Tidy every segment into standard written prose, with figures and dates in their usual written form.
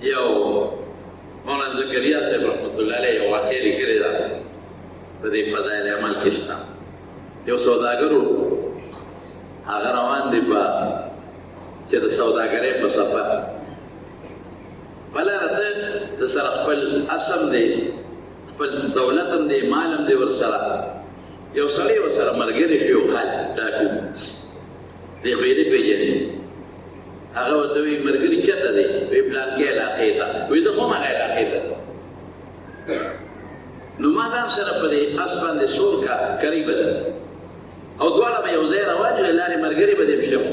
یو مولانا زکریا صاحب رحمت الله علیه یو واقعه لیکلې ده په دې فضایل عمل کې شته. یو سوداګر و، هغه روان دی چې د سوداګرۍ په سفر په لاره ته د سره خپل اسم دی، خپل دولت هم دی، مال هم دی ورسره. یو سړی ورسره ملګری شو، یو خال ډاکو دی، خو یې نه پېژني. هغه ورته وایي ملګري چېرته دی؟ وایي پلانکې علاقې ته. وایي زه خو هم هغه علاقې ته ځم. نو ما ځان سره په دې اس باندې سور قریبه ده او دواړه به یو ځای روان یو، لارې ملګري به دې شم.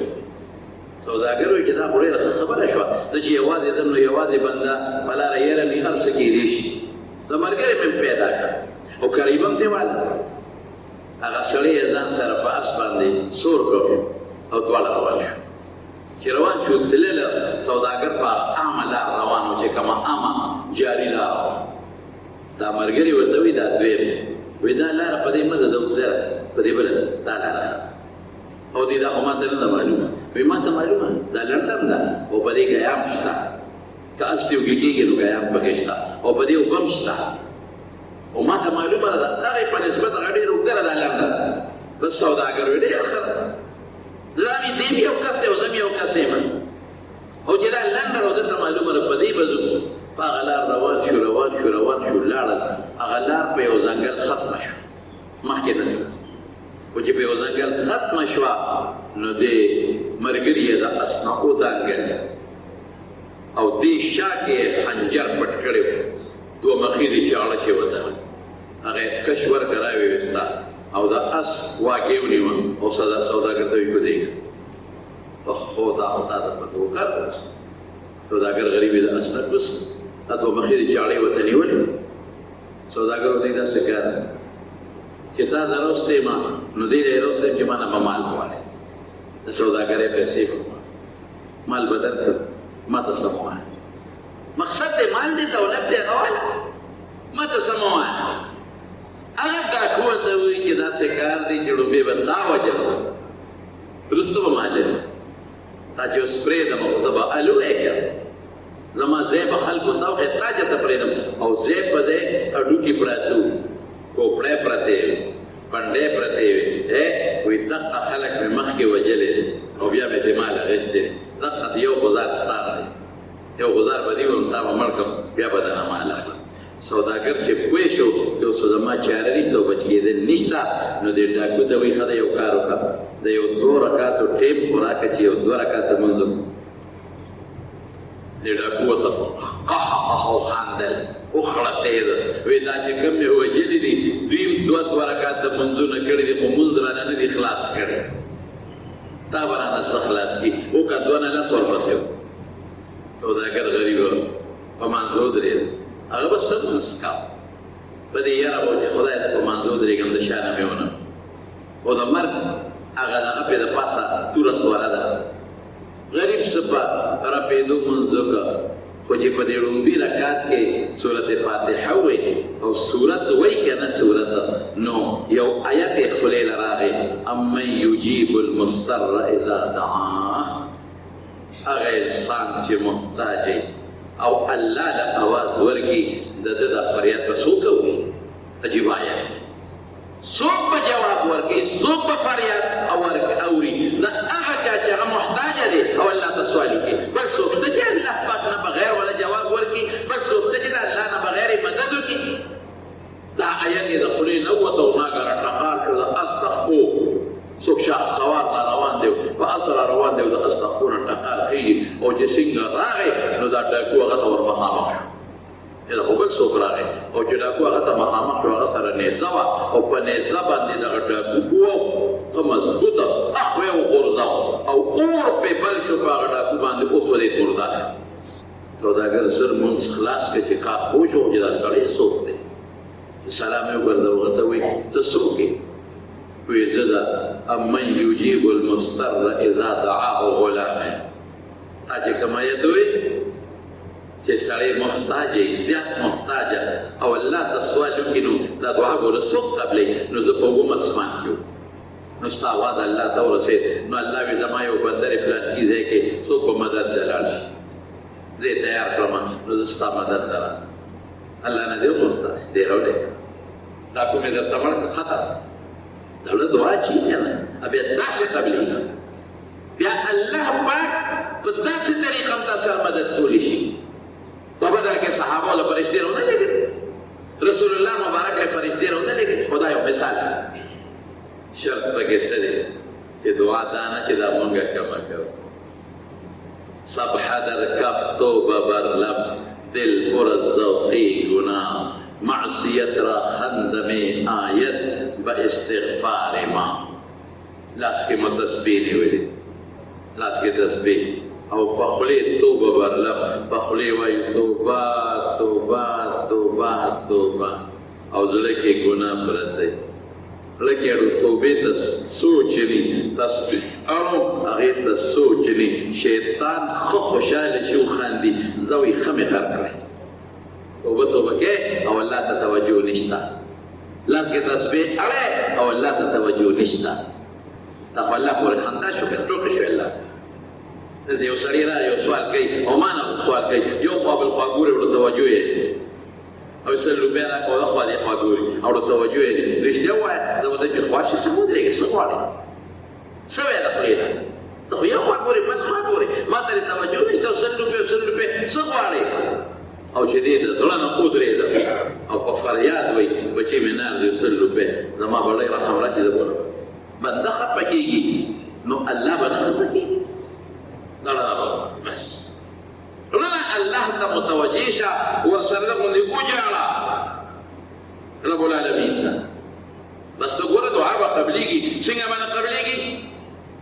سوداګر وایي چې دا خو ډېره ښه خبره شوه، زه چې یوازې ځم نو یوازې بنده په لاره یېره مې هر څه کېدی شي. د ملګري مې پیدا کړه او قریبه هم دیواله. هغه سړی یې ځان سره په اس باندې سور کړ او دواړه روان شو. چې روان شو دلته سوداګر په عامه لار روان و چې کومه عامه جاري لار. دا ملګري ورته وایي دا دویم، وایي دا لاره په دې مه ځه، په دې بله دا لاره او دې دا خو ماته نه ده معلومه. وایي ماته معلومه دا لنډم ده او په دې ګیام شته، که اس دې اوږې کېږي نو ګیام پکې شته او په دې اوبه هم شته او ماته معلومه ده د هغې په نسبت هغه ډېره اوږده ده، دا لنډه ده. بس سوداګر وایي ډېره ښه ده، دا مې دې یو کس دی او زه مې یو کس یم او چې دا لنډه ده او دلته معلومه ده په دې به ځو. په هغه لار روان شو لاړل. هغه لار په یو ځنګل ختمه شوه، مخکې نه ده خو چې په یو ځنګل ختمه شوه نو دې ملګري یې د اس نه ودانګل او دې شا کې یې خنجر پټ کړی و، دوه مخې چاړه چې وته هغه یې کش ورکړه راویسته او د اس واګې ونیوه او سوداګر ته یې ودرېږه. خو دا ته پته وکړه سوداګر غریب د اس نه کوس دا دوه مخې چاړې ورته نیولې. سوداګر ورته یې داسې کار چې تا زه راوستی ما نو دې دی راوستی چې ما نه به مال غواړې، د سوداګرۍ پیسې به مال به درکړم، ما ته څه مه وایه. مقصد دی مال دی، دولت دی، هغه واله ما ته څه مه وایه. هغه ډاکو ورته وایي چې داسې کار دی چې ړومبې به تا وجم وروسته به ما لري تا چې اوس پرېږدم خو ته به الوی که زما ځای به خلکو ته وښیې تا چې ته پرېږدم او ځای په ځای هډوکي پراته وو، کوپړی پرتې وې، پنډۍ پرتې وې. وایي دقه خلک مې مخکې وجلې او بیا مې دې مال اخیستې، دقه یو غزار ستا دی، یو غزار به دې وم تا به مړ کړم بیا به درنه مال اخلم. سوداګر چې پوه شو چې اوس زما چاره نشته او بچ کېدل نشته نو دې ډاکو ته وایي ښه ده یو کار وکړه، د یو 2 رکعاتو ټیم خو راکړه چې یو 2 رکعاته لمونځ وکړو. دې ډاکو ورته قهقه وخندل وخړتېد، وایي دا چې کوم مې وجلي دي دوی هم 2 رکعاته لمونځونه کړي دي خو مونځ رانه نه دي خلاص کړي، تا به رانه څه خلاص کړي. وکړه 2 نه 10 ورپسې و. سوداګر غریب په مانځه ودرېد، هغه به څه لمونځ کوه په دې یاره به چې خدای ته په مانځه ودرېږم د شا نه مې ونه خو د مرګ هغه دغه پې د پاسه توره سوره ده. غریب څه په رپېدو مونځ وکړه خو چې په دې ړومبي رکعت کې سورت فاتحه ووایي او سورت وایي که نه سورت نو یو آیت یې خولې له راغی امن یجیب المضطر اذا دعاه، هغه انسان چې محتاج او الله له اواز ورکړي د ده د فریاد به څوک اوري؟ عجیب آیت. څوک به جواب ورکړي، څوک به فریاد اوري؟ د هغه چا چې هغه محتاج دی او الله ته سوال وکړي. بل څوک ته چې الله پاک نه بغیر ولا جواب ورکړي، بل څوک ته چې د الله نه بغیر مدد وکړي. دا آیت یې د خولې نه ووته او ناګاره ټقال شو د اس تخپو. څوک شاخ سوار را روان دی په اس را روان دی او د اس تخپو نه ټقال خېږي او چې څنګه راغی نو دا ډاکو هغه ته ور مخامخ شو. دا خو بل څوک راغی او چې ډاکو هغه ته مخامخ شو، هغه سره نیزه وه او په نیزه باندې دغه ډاکو و ښه مضبوطه اخ یې وغورځاو او اور پې بل شو په هغه ډاکو باندې اوس ودې توردا. سوداګر زر مونځ خلاص کړه چې کار پوه شو چې دا سړی څوک دی. سلام یې وکړ، هغه ته وایي ته څوک یې؟ وایي زه د امن یجیب المضطر اذا دعاه غلامه. تا چې کوم آیت وایي چې سړی محتاج یې، زیات محتاج او الله ته سوال وکړي نو دا دعا به له څوک قبلوي؟ نو زه په 7 اسمان کې وم نو ستا اواز الله ته ورسېد نو الله وایي زما یو بنده دی پلانکي ځای کې څوک په مدد ته لاړ شي. زه تیار کړم نو زه ستا مدد لرم الله نه دې وغوښته دې راوړې دا کومې درته مړ کړه خطر دا دعا چی نه بیا داسې تبلیغ بیا الله پاک په داسې طریقه هم تاسو مدد کولی شي په بدر کې صحابه له فرشتې نه لګي رسول الله مبارک له فرشتې نه لګي خدای یو مثال شرط پکې څه دی چې دعا دا نه چې دا مونږه کما کوو سب حدر کف توبه بر لب دل پر ذوقی گناه معصیت را خندم آیت با استغفار ما لاس کې متسبیح نیولې لاس کې تسبیح او پخلی توبه بر لب پخلی وای توبه توبه توبه توبه او زړه کې ګناه پرته لکه ورو توبې ته سوچ ني تسبیح او هغه ته سوچ ني شیطان خو خوشاله شو خاندي زوی خمه خر کړی توبه توبه کې او الله ته توجه نشتا لاس کې تسبیح اړه او الله ته توجه نشتا دا الله پورې خندا شو کړه ټوکې شو الله دې یو سړی را یو سوال کوي او ما نه سوال کوي یو قابل قبول ورته توجه یې او سلو بیره کو اخوا دې خوا ګوري او توجه یې رښتیا وایي زه به دې خواشي سمودري څه غواړي څه وایي دا پرېدا ته یو خوا ګوري بل خوا ګوري ما ته توجه نشته سلو په څه غواړي او چې دې زړه نه قدرې ده او په فریاد وایي بچي مې نه دې سلو په زما بړې رحم راکړي ده بوله بنده خپه کېږي نو الله به نه خپه کېږي دا بس رنا الله ته متوجه شه ورسره غوندې وجاړه رب العالمین ته بس ته ګوره دعا به قبلېږي څنګه باندې قبلېږي